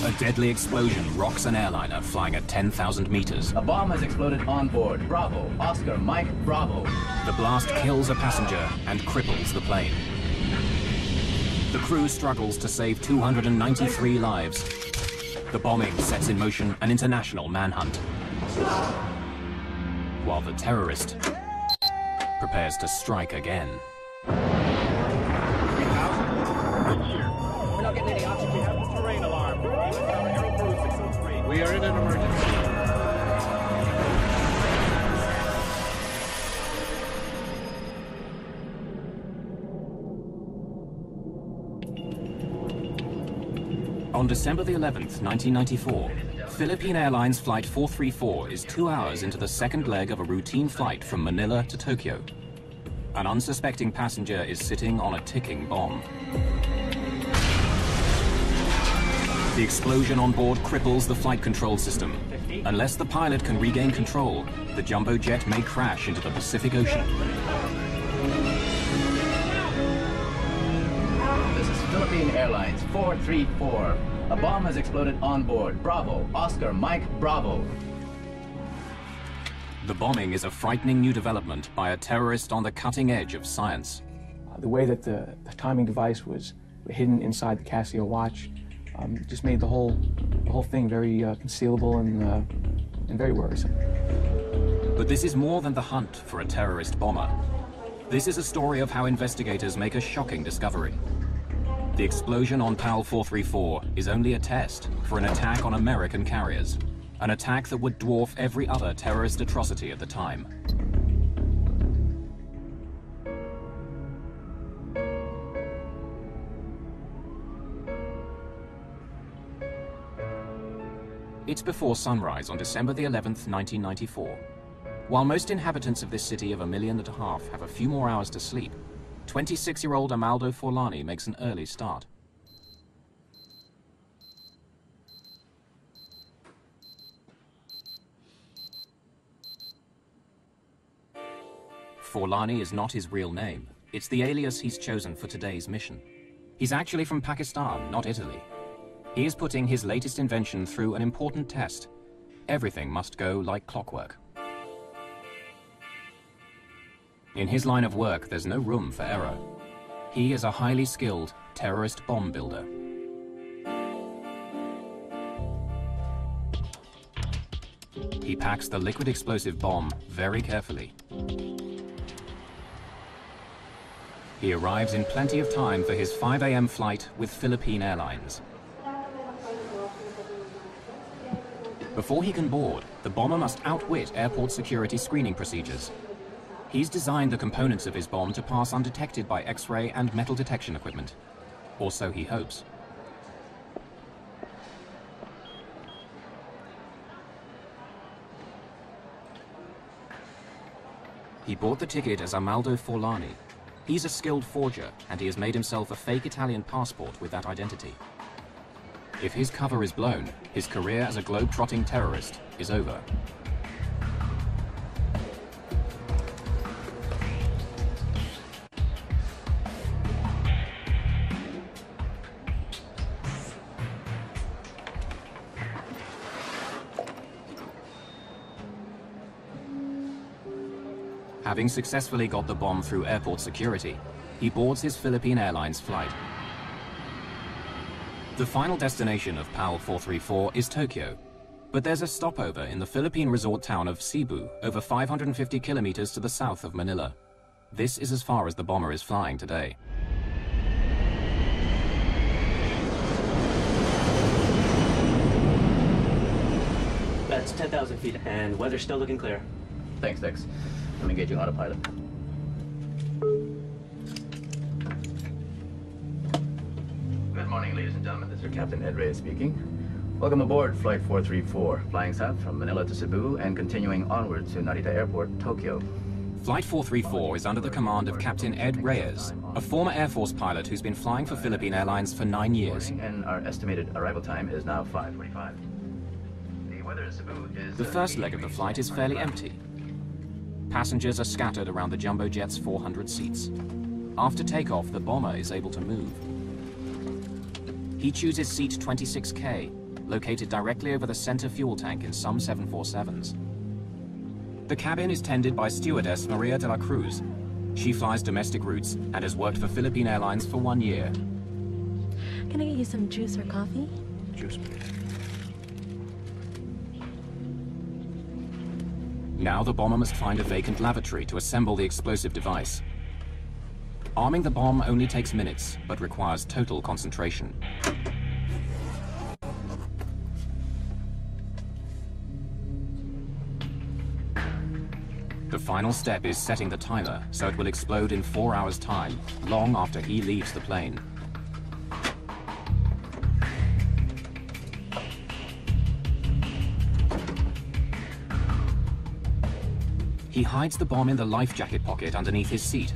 A deadly explosion rocks an airliner flying at 10,000 meters. A bomb has exploded on board. Bravo, Oscar, Mike, Bravo. The blast kills a passenger and cripples the plane. The crew struggles to save 293 lives. The bombing sets in motion an international manhunt, while the terrorist prepares to strike again. We're not getting any oxygen. We have a terrain alarm. Aero 603. We are in an emergency. On December the 11th, 1994, Philippine Airlines Flight 434 is 2 hours into the second leg of a routine flight from Manila to Tokyo. An unsuspecting passenger is sitting on a ticking bomb. The explosion on board cripples the flight control system. Unless the pilot can regain control, the jumbo jet may crash into the Pacific Ocean. This is Philippine Airlines 434. A bomb has exploded on board. Bravo, Oscar, Mike, Bravo. The bombing is a frightening new development by a terrorist on the cutting edge of science. The way that the timing device was hidden inside the Casio watch just made the whole thing very concealable and very worrisome. But this is more than the hunt for a terrorist bomber. This is a story of how investigators make a shocking discovery. The explosion on PAL 434 is only a test for an attack on American carriers, an attack that would dwarf every other terrorist atrocity at the time. It's before sunrise on December the 11th, 1994. While most inhabitants of this city of 1.5 million have a few more hours to sleep, 26-year-old Amaldo Forlani makes an early start. Forlani is not his real name. It's the alias he's chosen for today's mission. He's actually from Pakistan, not Italy. He is putting his latest invention through an important test. Everything must go like clockwork. In his line of work, there's no room for error. He is a highly skilled terrorist bomb builder. He packs the liquid explosive bomb very carefully. He arrives in plenty of time for his 5 a.m. flight with Philippine Airlines. Before he can board, the bomber must outwit airport security screening procedures. He's designed the components of his bomb to pass undetected by X-ray and metal detection equipment. Or so he hopes. He bought the ticket as Amaldo Forlani. He's a skilled forger, and he has made himself a fake Italian passport with that identity. If his cover is blown, his career as a globe-trotting terrorist is over. Having successfully got the bomb through airport security, he boards his Philippine Airlines flight. The final destination of PAL 434 is Tokyo, but there's a stopover in the Philippine resort town of Cebu, over 550 kilometers to the south of Manila. This is as far as the bomber is flying today. That's 10,000 feet, and weather's still looking clear. Thanks, Dex. I'm engaging autopilot. Good morning, ladies and gentlemen. This is Captain Ed Reyes speaking. Welcome aboard Flight 434, flying south from Manila to Cebu and continuing onward to Narita Airport, Tokyo. Flight 434 is under the command of Captain Ed Reyes, a former Air Force pilot who's been flying for Philippine Airlines for 9 years. And our estimated arrival time is now 5:45. The weather in Cebu is... The first leg of the flight is fairly empty. Passengers are scattered around the jumbo jet's 400 seats. After takeoff, the bomber is able to move. He chooses seat 26K, located directly over the center fuel tank in some 747s. The cabin is tended by stewardess Maria de la Cruz. She flies domestic routes and has worked for Philippine Airlines for 1 year. Can I get you some juice or coffee? Juice, please. Now the bomber must find a vacant lavatory to assemble the explosive device. Arming the bomb only takes minutes, but requires total concentration. The final step is setting the timer, so it will explode in 4 hours' time, long after he leaves the plane. He hides the bomb in the life jacket pocket underneath his seat.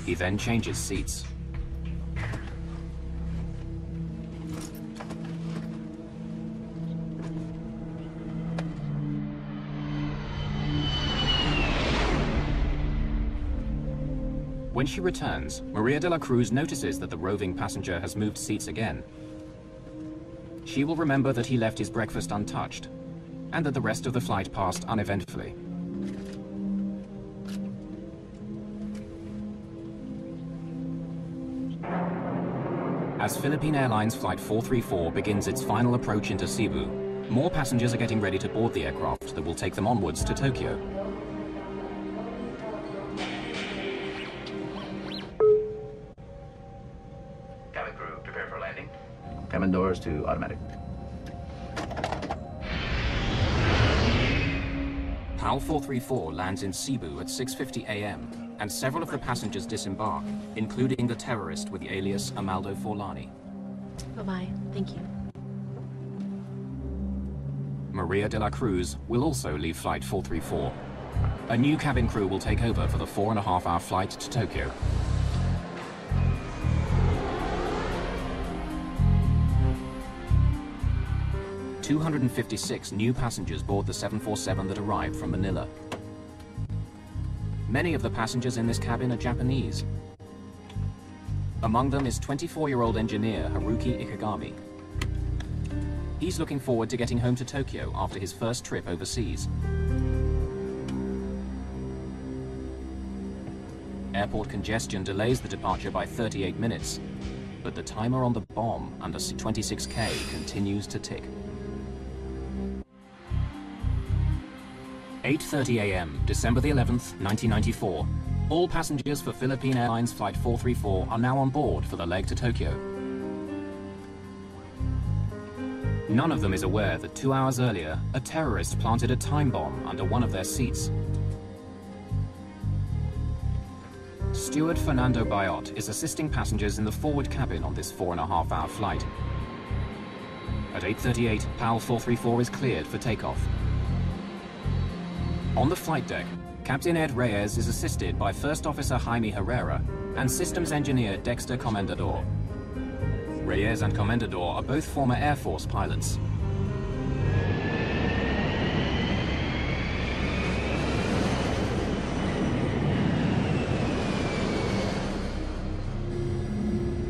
He then changes seats. When she returns, Maria de la Cruz notices that the roving passenger has moved seats again. She will remember that he left his breakfast untouched, and that the rest of the flight passed uneventfully. As Philippine Airlines Flight 434 begins its final approach into Cebu, more passengers are getting ready to board the aircraft that will take them onwards to Tokyo. Cabin crew, prepare for landing. Cabin doors to automatic. PAL 434 lands in Cebu at 6:50 a.m. and several of the passengers disembark, including the terrorist with the alias Amaldo Forlani. Bye-bye. Thank you. Maria de la Cruz will also leave Flight 434. A new cabin crew will take over for the 4.5-hour flight to Tokyo. "256 new passengers board the 747 that arrived from Manila. Many of the passengers in this cabin are Japanese. Among them is 24-year-old engineer Haruki Ikegami. He's looking forward to getting home to Tokyo after his first trip overseas. Airport congestion delays the departure by 38 minutes, but the timer on the bomb under 26K continues to tick. 8:30 a.m., December the 11th, 1994. All passengers for Philippine Airlines Flight 434 are now on board for the leg to Tokyo. None of them is aware that 2 hours earlier, a terrorist planted a time bomb under one of their seats. Steward Fernando Bayot is assisting passengers in the forward cabin on this 4.5-hour flight. At 8:38, PAL 434 is cleared for takeoff. On the flight deck, Captain Ed Reyes is assisted by First Officer Jaime Herrera and Systems Engineer Dexter Comendador. Reyes and Comendador are both former Air Force pilots.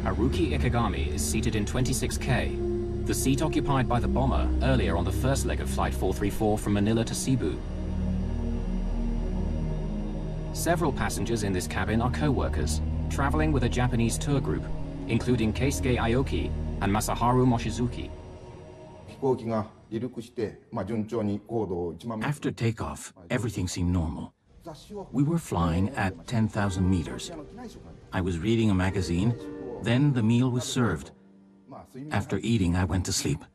Haruki Ikegami is seated in 26K, the seat occupied by the bomber earlier on the first leg of Flight 434 from Manila to Cebu. Several passengers in this cabin are co-workers, traveling with a Japanese tour group, including Keisuke Aoki and Masaharu Mochizuki. After takeoff, everything seemed normal. We were flying at 10,000 meters. I was reading a magazine, then the meal was served. After eating, I went to sleep.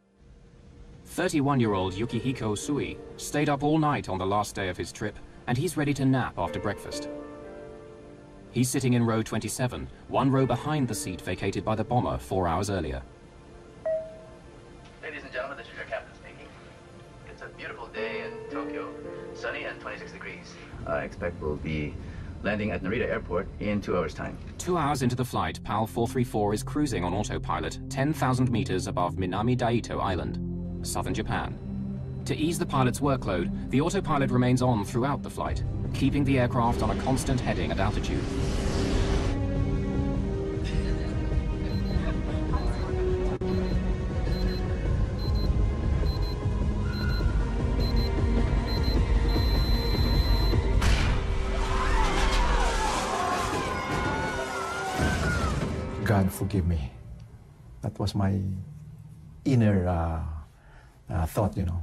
31-year-old Yukihiko Sui stayed up all night on the last day of his trip, and he's ready to nap after breakfast. He's sitting in row 27, one row behind the seat vacated by the bomber 4 hours earlier. Ladies and gentlemen, this is your captain speaking. It's a beautiful day in Tokyo, sunny and 26 degrees. I expect we'll be landing at Narita Airport in 2 hours' time. 2 hours into the flight, PAL 434 is cruising on autopilot 10,000 meters above Minami Daito Island, southern Japan. To ease the pilot's workload, the autopilot remains on throughout the flight, keeping the aircraft on a constant heading at altitude. God forgive me. That was my inner thought, you know.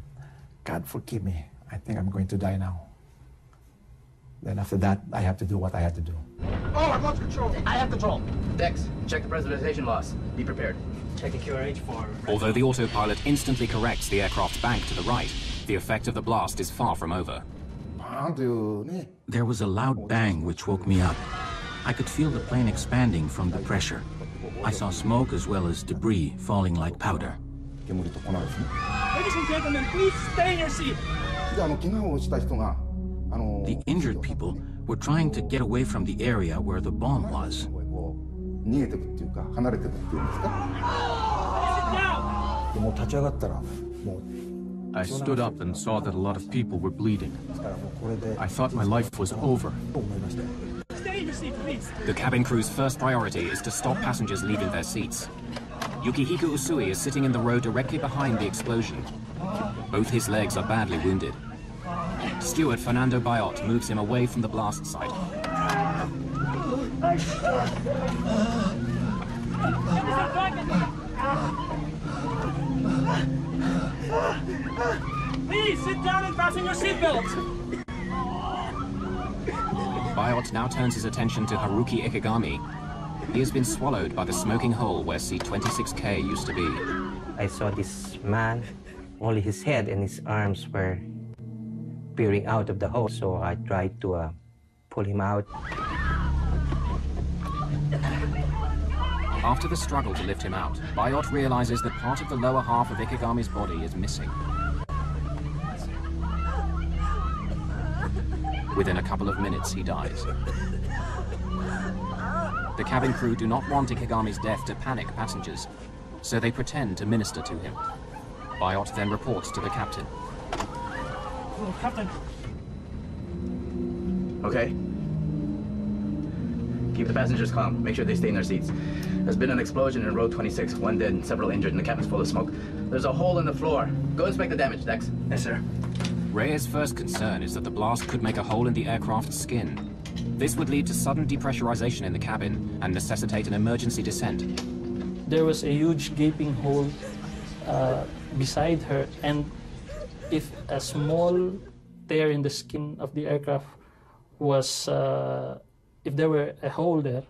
God forgive me. I think I'm going to die now. Then after that, I have to do what I had to do. Oh, I've lost control. I have control. Dex, check the pressurization loss. Be prepared. Check the QRH for... Although the autopilot instantly corrects the aircraft bank to the right, the effect of the blast is far from over. There was a loud bang which woke me up. I could feel the plane expanding from the pressure. I saw smoke as well as debris falling like powder. Ladies and gentlemen, please stay in your seat. The injured people were trying to get away from the area where the bomb was. I stood up and saw that a lot of people were bleeding. I thought my life was over. Stay in your seat, please. The cabin crew's first priority is to stop passengers leaving their seats. Yukihiko Usui is sitting in the row directly behind the explosion. Both his legs are badly wounded. Steward Fernando Bayot moves him away from the blast site. Please sit down and fasten your seatbelts. Bayot now turns his attention to Haruki Ikegami. He has been swallowed by the smoking hole where C-26K used to be. I saw this man, only his head and his arms were peering out of the hole, so I tried to pull him out. After the struggle to lift him out, Bayot realizes that part of the lower half of Ikegami's body is missing. Within a couple of minutes, he dies. The cabin crew do not want Ikegami's death to panic passengers, so they pretend to minister to him. Bayot then reports to the captain. Oh, Captain. Okay. Keep the passengers calm. Make sure they stay in their seats. There's been an explosion in row 26. One dead and several injured, and the cabin's full of smoke. There's a hole in the floor. Go inspect the damage, Dex. Yes, sir. Reyes' first concern is that the blast could make a hole in the aircraft's skin. This would lead to sudden depressurization in the cabin and necessitate an emergency descent. There was a huge gaping hole beside her, and if a small tear in the skin of the aircraft was, if there were a hole there,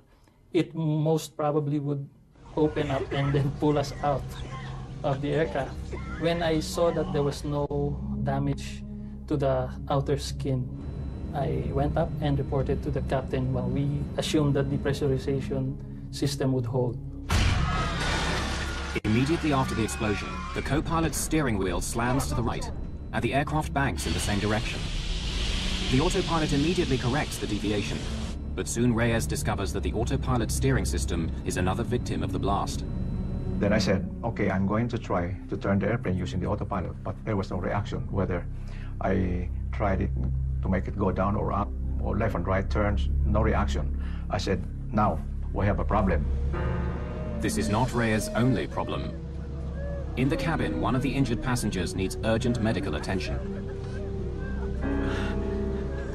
it most probably would open up and then pull us out of the aircraft. When I saw that there was no damage to the outer skin, I went up and reported to the captain. Well, we assumed that the pressurization system would hold. Immediately after the explosion, the co-pilot's steering wheel slams to the right, and the aircraft banks in the same direction. The autopilot immediately corrects the deviation, but soon Reyes discovers that the autopilot steering system is another victim of the blast. Then I said, okay, I'm going to try to turn the airplane using the autopilot, but there was no reaction. Whether I tried it to make it go down or up, or left and right turns, no reaction. I said, now we have a problem. This is not Reyes' only problem. In the cabin, one of the injured passengers needs urgent medical attention.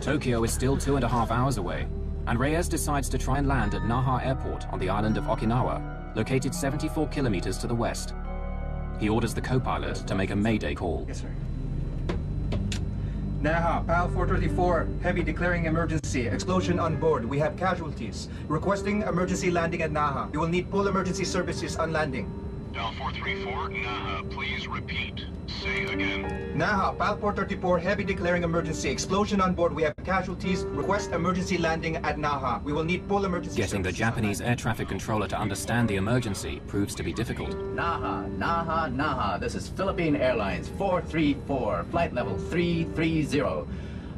Tokyo is still 2.5 hours away, and Reyes decides to try and land at Naha Airport on the island of Okinawa, located 74 kilometers to the west. He orders the co-pilot to make a Mayday call. Yes, sir. Naha, PAL 434, heavy declaring emergency. Explosion on board. We have casualties. Requesting emergency landing at Naha. You will need full emergency services on landing. PAL 434, Naha, please repeat. Say again. Naha, PAL 434, heavy declaring emergency. Explosion on board. We have casualties. Request emergency landing at Naha. We will need full emergency Getting the Japanese air traffic controller to understand the emergency proves to be difficult. Naha, Naha, Naha. This is Philippine Airlines 434, flight level 330.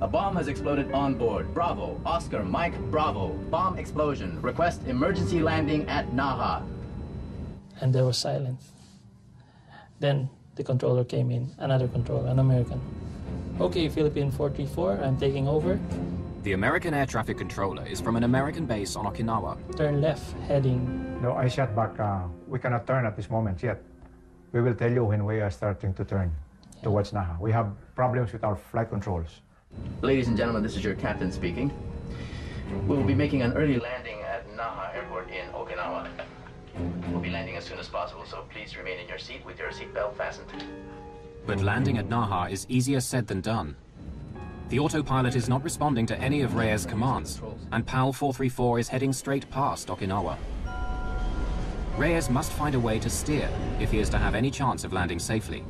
A bomb has exploded on board. Bravo, Oscar, Mike, Bravo. Bomb explosion. Request emergency landing at Naha. And there was silence. Then the controller came in, another controller, an American. Okay, Philippine 434, I'm taking over. The American air traffic controller is from an American base on Okinawa. Turn left, heading. No, I shot back. We cannot turn at this moment yet. We will tell you when we are starting to turn towards Naha. We have problems with our flight controls. Ladies and gentlemen, this is your captain speaking. We will be making an early landing at Naha Airport in Okinawa. We'll be landing as soon as possible, so please remain in your seat with your seatbelt fastened. But landing at Naha is easier said than done. The autopilot is not responding to any of Reyes' commands, and PAL 434 is heading straight past Okinawa. Reyes must find a way to steer if he is to have any chance of landing safely.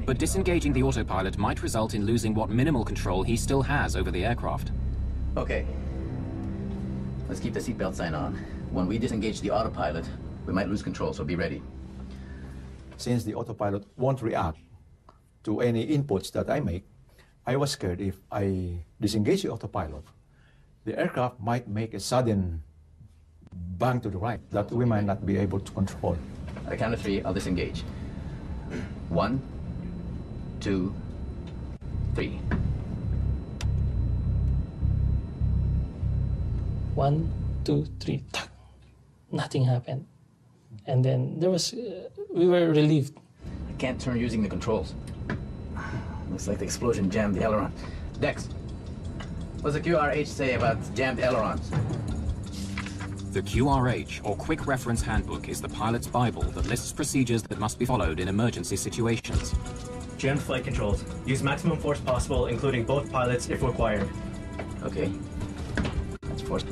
But disengaging the autopilot might result in losing what minimal control he still has over the aircraft. Okay. Let's keep the seatbelt sign on. When we disengage the autopilot, we might lose control, so be ready. Since the autopilot won't react to any inputs that I make, I was scared if I disengage the autopilot, the aircraft might make a sudden bang to the right that we might not be able to control. At the count of 3, I'll disengage. 1, 2, 3. 1, 2, 3. Nothing happened. And then there was, we were relieved. I can't turn using the controls. Looks like the explosion jammed the aileron. Dex, what's the QRH say about jammed ailerons? The QRH, or Quick Reference Handbook, is the pilot's Bible that lists procedures that must be followed in emergency situations. Jammed flight controls. Use maximum force possible, including both pilots if required. Okay. That's force.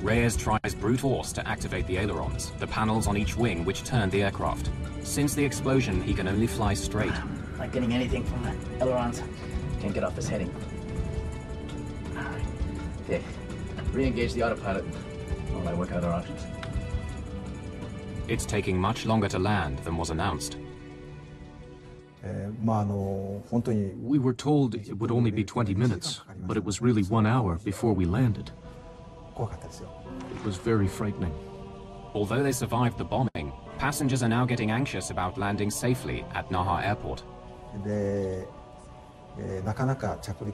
Reyes tries brute force to activate the ailerons, the panels on each wing which turn the aircraft. Since the explosion, he can only fly straight. Not getting anything from the ailerons. Can't get off this heading. Okay, re-engage the autopilot while I work out our options. It's taking much longer to land than was announced. We were told it would only be 20 minutes, but it was really 1 hour before we landed. It was very frightening. Although they survived the bombing, passengers are now getting anxious about landing safely at Naha Airport.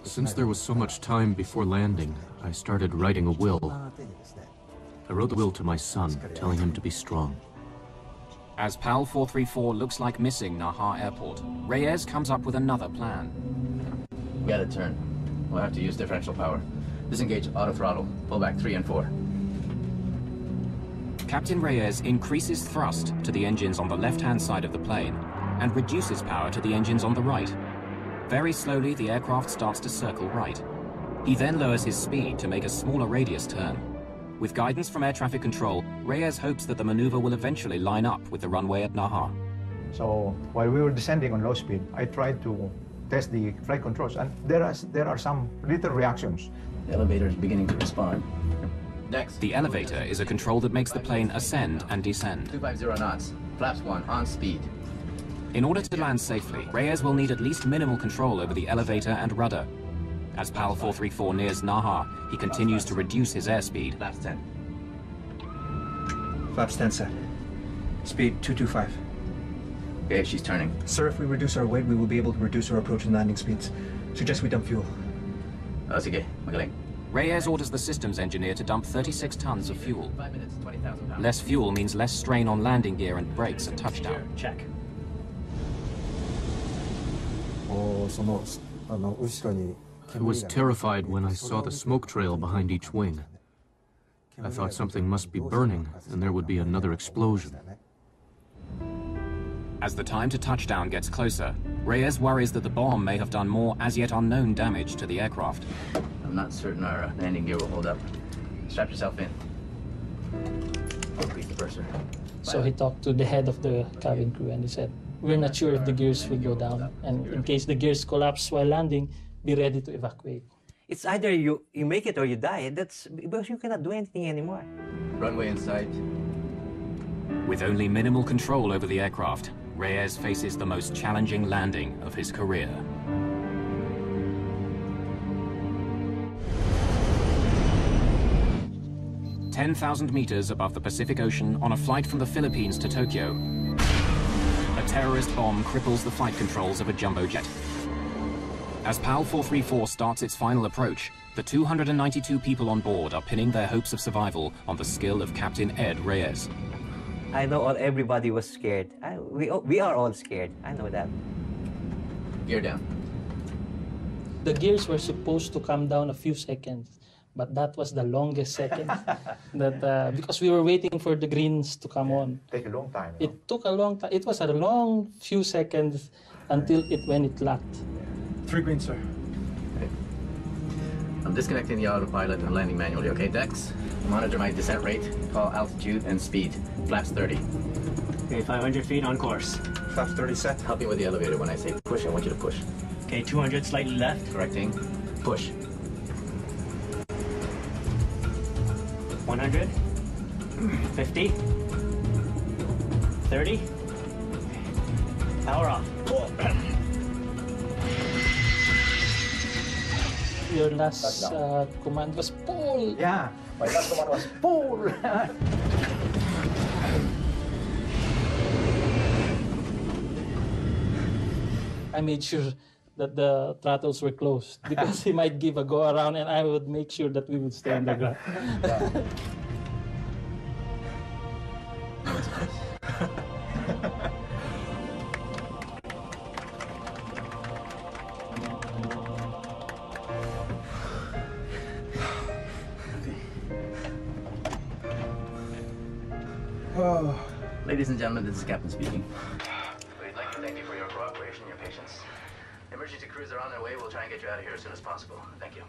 Since there was so much time before landing, I started writing a will. I wrote the will to my son, telling him to be strong. As PAL 434 looks like missing Naha Airport, Reyes comes up with another plan. We gotta turn. We'll have to use differential power. Disengage auto throttle. Pull back 3 and 4. Captain Reyes increases thrust to the engines on the left-hand side of the plane and reduces power to the engines on the right. Very slowly, the aircraft starts to circle right. He then lowers his speed to make a smaller radius turn. With guidance from air traffic control, Reyes hopes that the maneuver will eventually line up with the runway at Naha. So while we were descending on low speed, I tried to test the flight controls, and there are some little reactions. The elevator is beginning to respond. Next. The elevator is a control that makes the plane ascend and descend. 250 knots. Flaps 1, on speed. In order to land safely, Reyes will need at least minimal control over the elevator and rudder. As PAL 434 nears Naha, he continues to reduce his airspeed. Flaps 10. Flaps 10 set. Speed 225. Okay, she's turning. Sir, if we reduce our weight, we will be able to reduce our approach and landing speeds. Suggest we dump fuel. Oh, sige. Magaling. Reyes orders the systems engineer to dump 36 tons of fuel. 5 minutes, 20,000 pounds. Less fuel means less strain on landing gear and brakes at touchdown. Check. I was terrified when I saw the smoke trail behind each wing. I thought something must be burning, and there would be another explosion. As the time to touchdown gets closer, Reyes worries that the bomb may have done more as yet unknown damage to the aircraft. I'm not certain our landing gear will hold up. Strap yourself in. Increase the purser. So he talked to the head of the cabin crew and he said, "We're not sure if the gears will go down, and in case the gears collapse while landing, be ready to evacuate." It's either you make it or you die. That's because you cannot do anything anymore. Runway in sight. With only minimal control over the aircraft, Reyes faces the most challenging landing of his career. "10,000 meters above the Pacific Ocean on a flight from the Philippines to Tokyo, a terrorist bomb cripples the flight controls of a jumbo jet. As PAL 434 starts its final approach, the 292 people on board are pinning their hopes of survival on the skill of Captain Ed Reyes. I know everybody was scared. We are all scared. I know that. Gear down. The gears were supposed to come down a few seconds, but that was the longest second. That because we were waiting for the greens to come on. Take a long time. It took a long time. It was a long few seconds until when it locked. 3 green, sir. Okay. I'm disconnecting the autopilot and landing manually, okay, Dex? Monitor my descent rate, call altitude and speed. Flaps 30. Okay, 500 feet on course. Flaps 30 set. Help me with the elevator. When I say push, I want you to push. Okay, 200 slightly left. Correcting. Push. 100. 50. 30. Power off. Your last command was pull. Yeah, my last command was pull. I made sure that the throttles were closed because he might give a go around, and I would make sure that we would stay on the ground. Ladies and gentlemen, this is Captain speaking. We'd like to thank you for your cooperation and your patience. Emergency crews are on their way. We'll try and get you out of here as soon as possible. Thank you.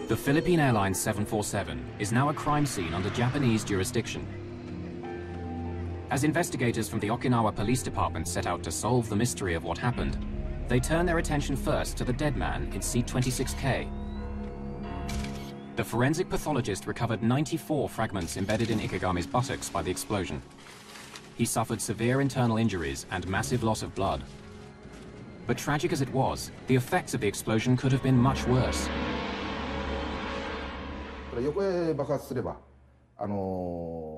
The Philippine Airlines 747 is now a crime scene under Japanese jurisdiction. As investigators from the Okinawa Police Department set out to solve the mystery of what happened, they turn their attention first to the dead man in seat 26K. The forensic pathologist recovered 94 fragments embedded in Ikegami's buttocks by the explosion. He suffered severe internal injuries and massive loss of blood. But tragic as it was, the effects of the explosion could have been much worse.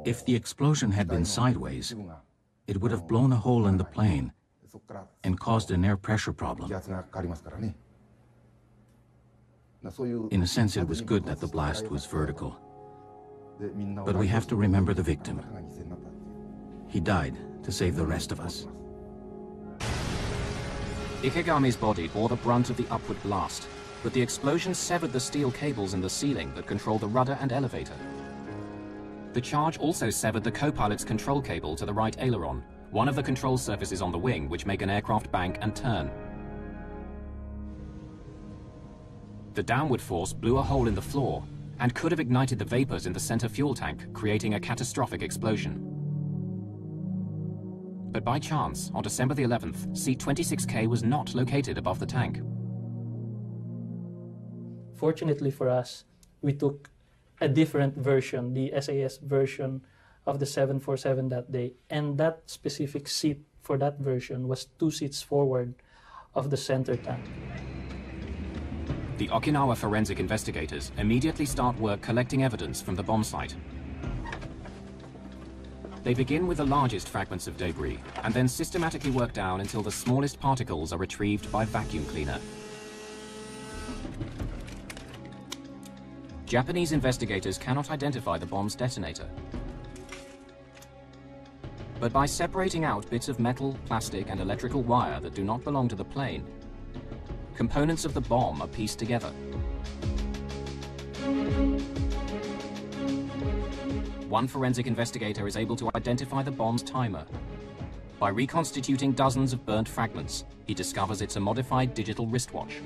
If the explosion had been sideways, it would have blown a hole in the plane and caused an air pressure problem. In a sense, it was good that the blast was vertical. But we have to remember the victim. He died to save the rest of us. Ikegami's body bore the brunt of the upward blast, but the explosion severed the steel cables in the ceiling that control the rudder and elevator. The charge also severed the co-pilot's control cable to the right aileron, one of the control surfaces on the wing which make an aircraft bank and turn. The downward force blew a hole in the floor and could have ignited the vapors in the center fuel tank, creating a catastrophic explosion. But by chance, on December the 11th, seat 26K was not located above the tank. Fortunately for us, we took a different version, the SAS version of the 747 that day, and that specific seat for that version was 2 seats forward of the center tank. The Okinawa forensic investigators immediately start work collecting evidence from the bomb site. They begin with the largest fragments of debris and then systematically work down until the smallest particles are retrieved by vacuum cleaner. Japanese investigators cannot identify the bomb's detonator. But by separating out bits of metal, plastic, and electrical wire that do not belong to the plane, components of the bomb are pieced together. One forensic investigator is able to identify the bomb's timer. By reconstituting dozens of burnt fragments, he discovers it's a modified digital wristwatch.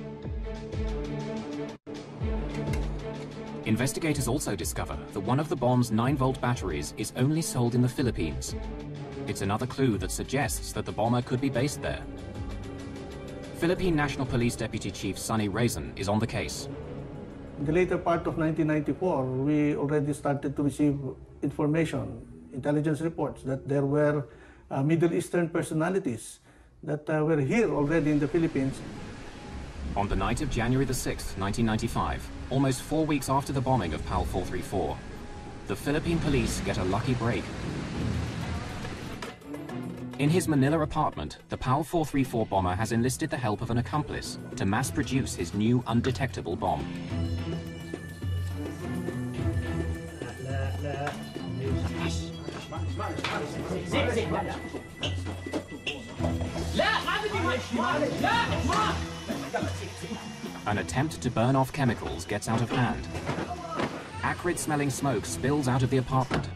Investigators also discover that one of the bomb's 9-volt batteries is only sold in the Philippines. It's another clue that suggests that the bomber could be based there. Philippine National Police Deputy Chief Sonny Raisin is on the case. In the later part of 1994, we already started to receive information, intelligence reports, that there were Middle Eastern personalities that were here already in the Philippines. On the night of January the 6th, 1995, almost 4 weeks after the bombing of PAL 434, the Philippine police get a lucky break. In his Manila apartment, the PAL 434 bomber has enlisted the help of an accomplice to mass-produce his new undetectable bomb. An attempt to burn off chemicals gets out of hand. Acrid-smelling smoke spills out of the apartment.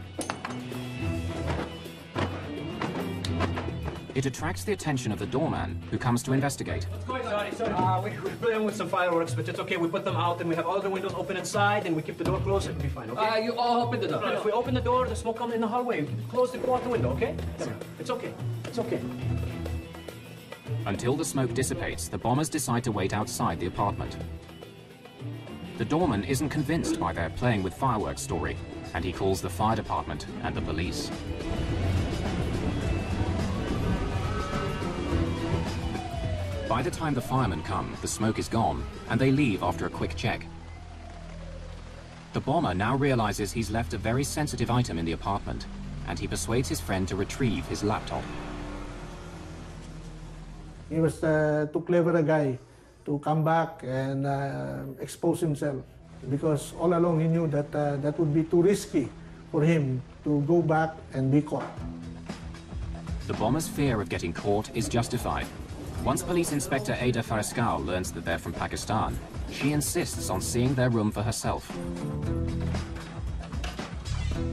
It attracts the attention of the doorman, who comes to investigate. Sorry. We're playing with some fireworks, but it's okay. We put them out, and we have all the windows open inside, and we keep the door closed. It'll be fine, okay? You all open the door. If we open the door, the smoke comes in the hallway. We close the door out the window, okay? It's okay. It's okay. Until the smoke dissipates, the bombers decide to wait outside the apartment. The doorman isn't convinced by their playing with fireworks story, and he calls the fire department and the police. By the time the firemen come, the smoke is gone, and they leave after a quick check. The bomber now realizes he's left a very sensitive item in the apartment, and he persuades his friend to retrieve his laptop. He was too clever a guy to come back and expose himself, because all along he knew that that would be too risky for him to go back and be caught. The bomber's fear of getting caught is justified. Once Police Inspector Ada Fariscal learns that they're from Pakistan, she insists on seeing their room for herself.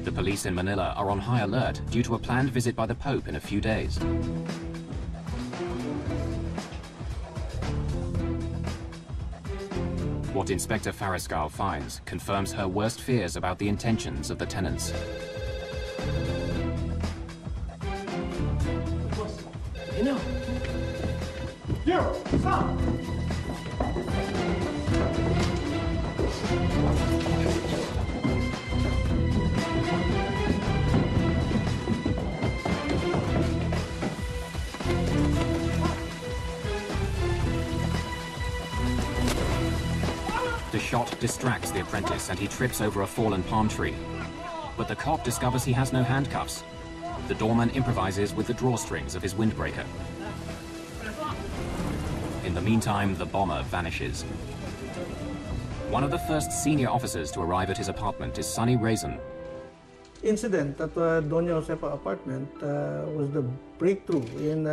The police in Manila are on high alert due to a planned visit by the Pope in a few days. What Inspector Fariscal finds confirms her worst fears about the intentions of the tenants. You know. Stop! The shot distracts the apprentice and he trips over a fallen palm tree. But the cop discovers he has no handcuffs. The doorman improvises with the drawstrings of his windbreaker. In the meantime, the bomber vanishes. One of the first senior officers to arrive at his apartment is Sonny Raisin. Incident at Doña Josefa apartment was the breakthrough in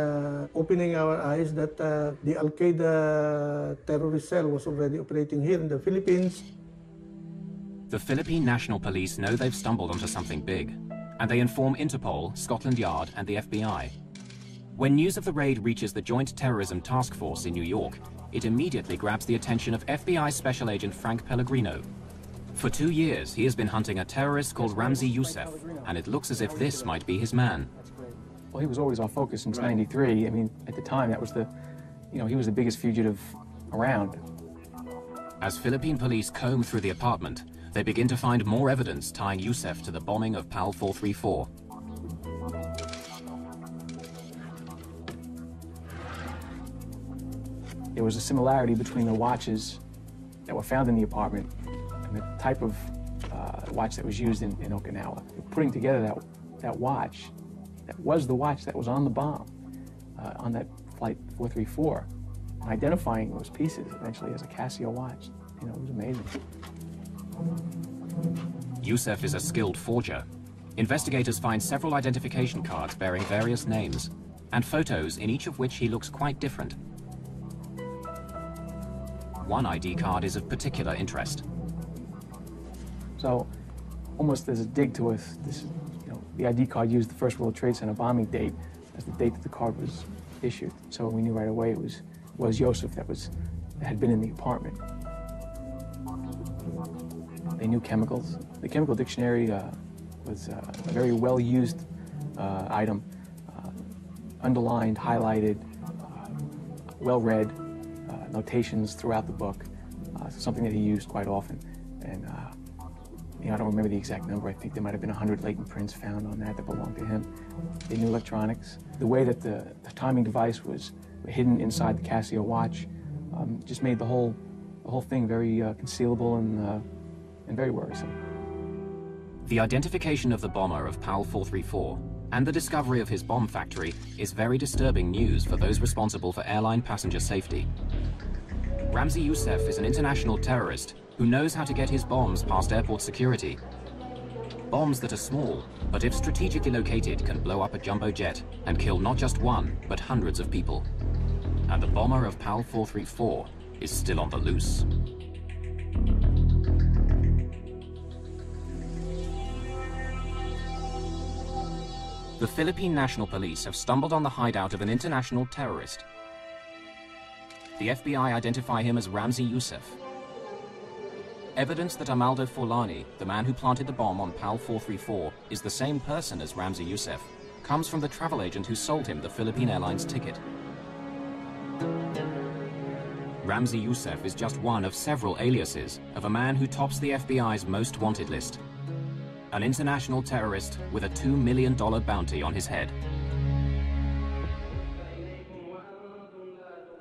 opening our eyes that the Al-Qaeda terrorist cell was already operating here in the Philippines. The Philippine National Police know they've stumbled onto something big, and they inform Interpol, Scotland Yard, and the FBI. When news of the raid reaches the Joint Terrorism Task Force in New York, it immediately grabs the attention of FBI Special Agent Frank Pellegrino. For 2 years, he has been hunting a terrorist called Ramzi Youssef, and it looks as if this might be his man. Well, he was always our focus since '93. I mean, at the time, that was the, he was the biggest fugitive around. As Philippine police comb through the apartment, they begin to find more evidence tying Youssef to the bombing of PAL 434. There was a similarity between the watches that were found in the apartment and the type of watch that was used in Okinawa. Putting together that watch, that was the watch that was on the bomb, on that flight 434, and identifying those pieces eventually as a Casio watch, it was amazing. Youssef is a skilled forger. Investigators find several identification cards bearing various names, and photos in each of which he looks quite different. One ID card is of particular interest. So, almost as a dig to us, the ID card used the First World Trade Center bombing date as the date that the card was issued. So we knew right away it was Youssef that had been in the apartment. They knew chemicals. The chemical dictionary was a very well-used item, underlined, highlighted, well-read. Notations throughout the book, something that he used quite often. And I don't remember the exact number. I think there might have been 100 latent prints found on that belonged to him. They knew electronics. The way that the timing device was hidden inside the Casio watch just made the whole thing very concealable and very worrisome. The identification of the bomber of PAL 434 and the discovery of his bomb factory is very disturbing news for those responsible for airline passenger safety. Ramzi Youssef is an international terrorist who knows how to get his bombs past airport security. Bombs that are small, but if strategically located, can blow up a jumbo jet and kill not just one, but hundreds of people. and the bomber of PAL 434 is still on the loose. The Philippine National Police have stumbled on the hideout of an international terrorist. The FBI identify him as Ramzi Youssef. Evidence that Amaldo Forlani, the man who planted the bomb on PAL 434, is the same person as Ramzi Youssef, comes from the travel agent who sold him the Philippine Airlines ticket. Ramzi Youssef is just one of several aliases of a man who tops the FBI's most wanted list. An international terrorist with a $2 million bounty on his head.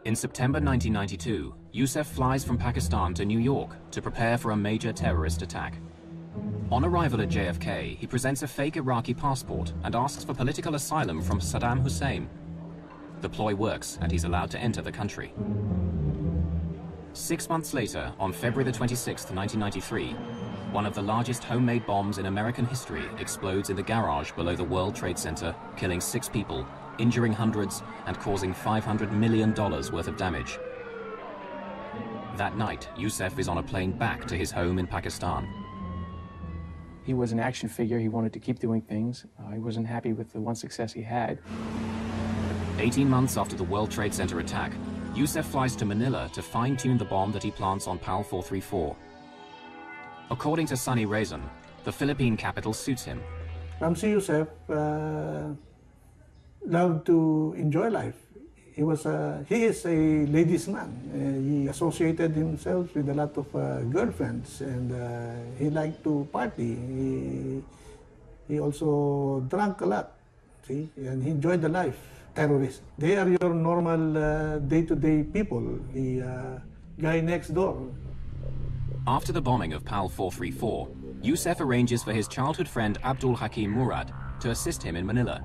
In September 1992, Youssef flies from Pakistan to New York to prepare for a major terrorist attack. On arrival at JFK, he presents a fake Iraqi passport and asks for political asylum from Saddam Hussein. The ploy works and he's allowed to enter the country. 6 months later, on February the 26th, 1993, one of the largest homemade bombs in American history explodes in the garage below the World Trade Center, killing 6 people, injuring hundreds, and causing $500 million worth of damage. That night, Youssef is on a plane back to his home in Pakistan. He was an action figure. He wanted to keep doing things. He wasn't happy with the one success he had. 18 months after the World Trade Center attack, Youssef flies to Manila to fine-tune the bomb that he plants on PAL 434. According to Sunny Raisin, the Philippine capital suits him. Ramzi Youssef loved to enjoy life. He is a ladies' man. He associated himself with a lot of girlfriends, and he liked to party. He also drank a lot, see, and he enjoyed the life. Terrorists, they are your normal day-to-day people, the guy next door. After the bombing of PAL 434, Youssef arranges for his childhood friend Abdul Hakim Murad to assist him in Manila.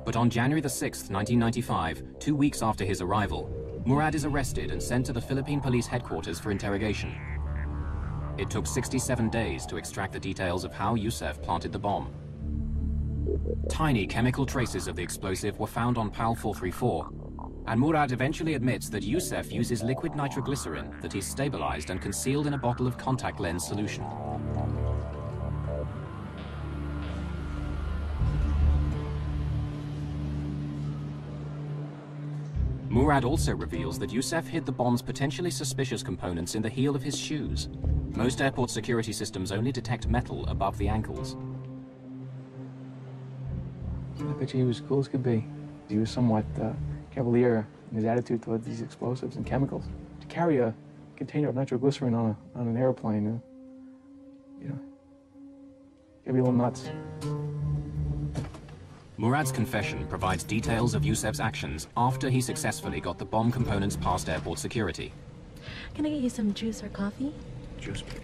But on January the 6th, 1995, 2 weeks after his arrival, Murad is arrested and sent to the Philippine Police headquarters for interrogation. It took 67 days to extract the details of how Youssef planted the bomb. Tiny chemical traces of the explosive were found on PAL 434, and Murad eventually admits that Youssef uses liquid nitroglycerin that he's stabilized and concealed in a bottle of contact lens solution. Murad also reveals that Youssef hid the bomb's potentially suspicious components in the heel of his shoes. Most airport security systems only detect metal above the ankles. I bet you he was cool as could be. He was somewhat cavalier in his attitude toward these explosives and chemicals. To carry a container of nitroglycerin on an airplane, you know, it'd be a little nuts. Murad's confession provides details of Youssef's actions after he successfully got the bomb components past airport security. Can I get you some juice or coffee? Juice, please.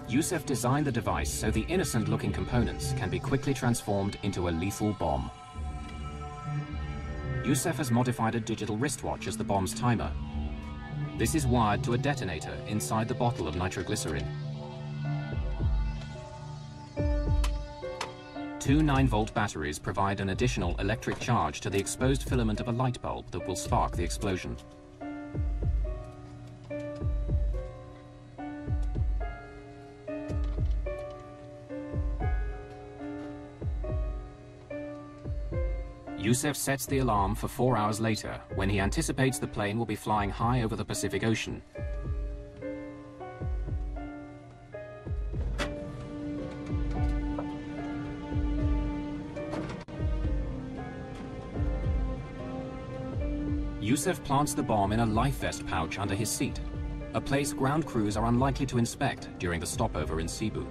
Youssef designed the device so the innocent-looking components can be quickly transformed into a lethal bomb. Youssef has modified a digital wristwatch as the bomb's timer. This is wired to a detonator inside the bottle of nitroglycerin. 2 9-volt batteries provide an additional electric charge to the exposed filament of a light bulb that will spark the explosion. Youssef sets the alarm for 4 hours later, when he anticipates the plane will be flying high over the Pacific Ocean. Youssef plants the bomb in a life vest pouch under his seat, a place ground crews are unlikely to inspect during the stopover in Cebu.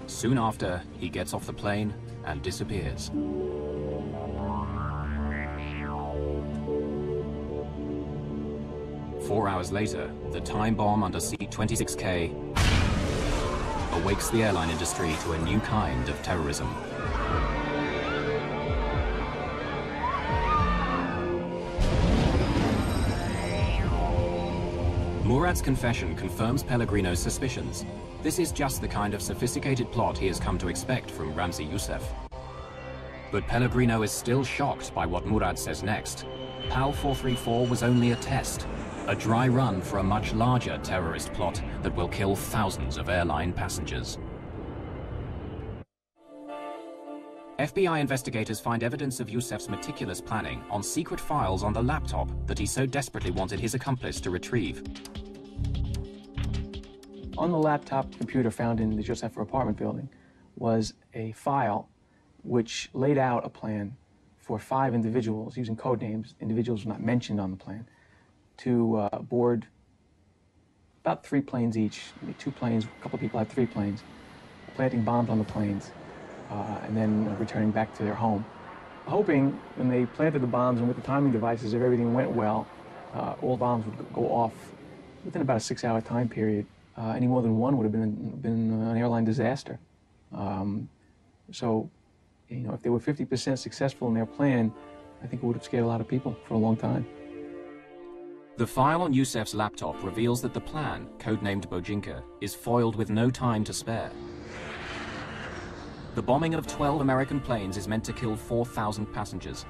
Soon after, he gets off the plane and disappears. "4 hours later, the time bomb under seat 26K awakes the airline industry to a new kind of terrorism. Murad's confession confirms Pellegrino's suspicions. This is just the kind of sophisticated plot he has come to expect from Ramzi Youssef. But Pellegrino is still shocked by what Murad says next. PAL 434 was only a test, a dry run for a much larger terrorist plot that will kill thousands of airline passengers. FBI investigators find evidence of Youssef's meticulous planning on secret files on the laptop that he so desperately wanted his accomplice to retrieve. On the laptop computer found in the Joseph apartment building was a file which laid out a plan for 5 individuals, using code names, individuals not mentioned on the plan, to board about 3 planes each, maybe 2 planes, a couple of people had 3 planes, planting bombs on the planes, and then returning back to their home. Hoping when they planted the bombs and with the timing devices, if everything went well, all bombs would go off within about a 6-hour time period. Any more than one would have been an airline disaster. So, you know, if they were 50% successful in their plan, I think it would have scared a lot of people for a long time. The file on Youssef's laptop reveals that the plan, codenamed Bojinka, is foiled with no time to spare. The bombing of 12 American planes is meant to kill 4,000 passengers.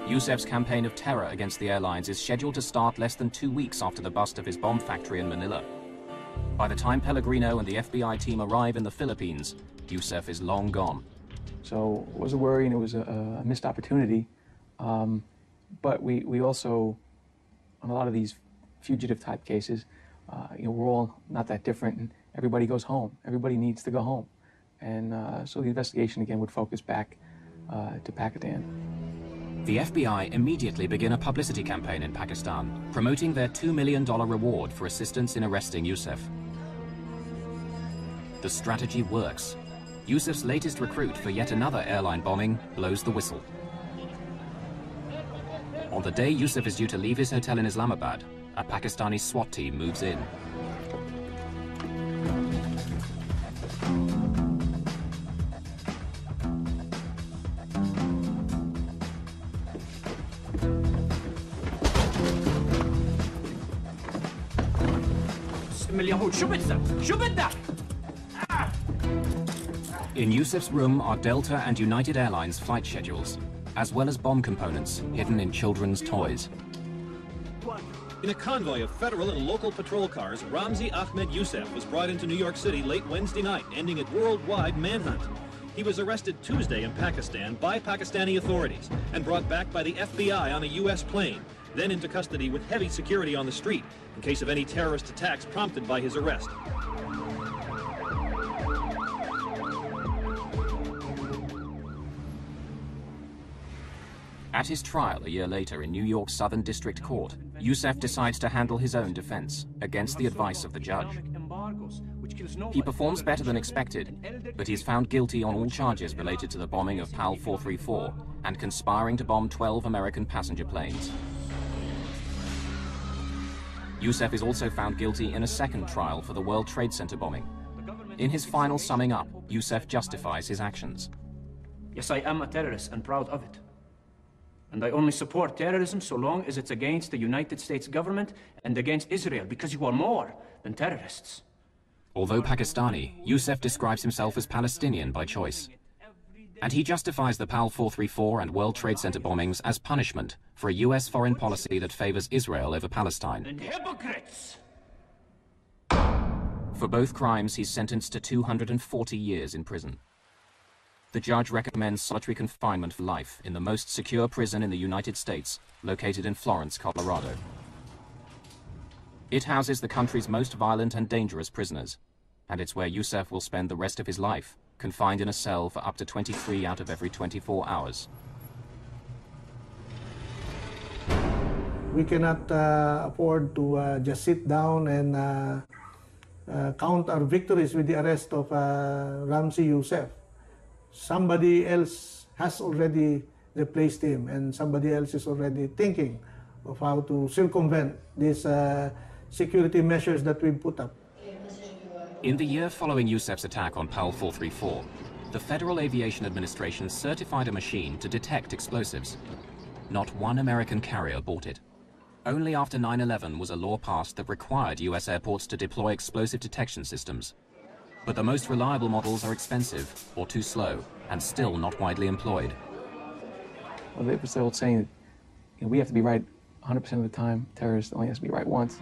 Youssef's campaign of terror against the airlines is scheduled to start less than 2 weeks after the bust of his bomb factory in Manila. By the time Pellegrino and the FBI team arrive in the Philippines, Youssef is long gone. So it was a worry and it was a missed opportunity. But we also, on a lot of these fugitive type cases, you know, we're all not that different and everybody goes home. Everybody needs to go home. And so the investigation again would focus back to Pakistan. The FBI immediately begin a publicity campaign in Pakistan, promoting their $2 million reward for assistance in arresting Youssef. The strategy works. Youssef's latest recruit for yet another airline bombing blows the whistle. On the day Youssef is due to leave his hotel in Islamabad, a Pakistani SWAT team moves in. In Youssef's room are Delta and United Airlines flight schedules, as well as bomb components hidden in children's toys. In a convoy of federal and local patrol cars, Ramzi Ahmed Youssef was brought into New York City late Wednesday night, ending a worldwide manhunt. He was arrested Tuesday in Pakistan by Pakistani authorities and brought back by the FBI on a U.S. plane, then into custody with heavy security on the street in case of any terrorist attacks prompted by his arrest. At his trial a year later in New York's Southern District Court, Youssef decides to handle his own defense against the advice of the judge. He performs better than expected, but he is found guilty on all charges related to the bombing of PAL 434 and conspiring to bomb 12 American passenger planes. Youssef is also found guilty in a second trial for the World Trade Center bombing. In his final summing up, Youssef justifies his actions. Yes, I am a terrorist and proud of it. And I only support terrorism so long as it's against the United States government and against Israel, because you are more than terrorists. Although Pakistani, Youssef describes himself as Palestinian by choice. And he justifies the PAL 434 and World Trade Center bombings as punishment for a U.S. foreign policy that favors Israel over Palestine. And hypocrites! For both crimes, he's sentenced to 240 years in prison. The judge recommends solitary confinement for life in the most secure prison in the United States, located in Florence, Colorado. It houses the country's most violent and dangerous prisoners, and it's where Youssef will spend the rest of his life, confined in a cell for up to 23 out of every 24 hours. We cannot afford to just sit down and count our victories with the arrest of Ramzi Youssef. Somebody else has already replaced him, and somebody else is already thinking of how to circumvent these security measures that we've put up. In the year following Yousef's attack on PAL 434, the Federal Aviation Administration certified a machine to detect explosives. Not one American carrier bought it. Only after 9/11 was a law passed that required US airports to deploy explosive detection systems. But the most reliable models are expensive or too slow and still not widely employed. Well, they were still saying that we have to be right 100% of the time. Terrorist only has to be right once.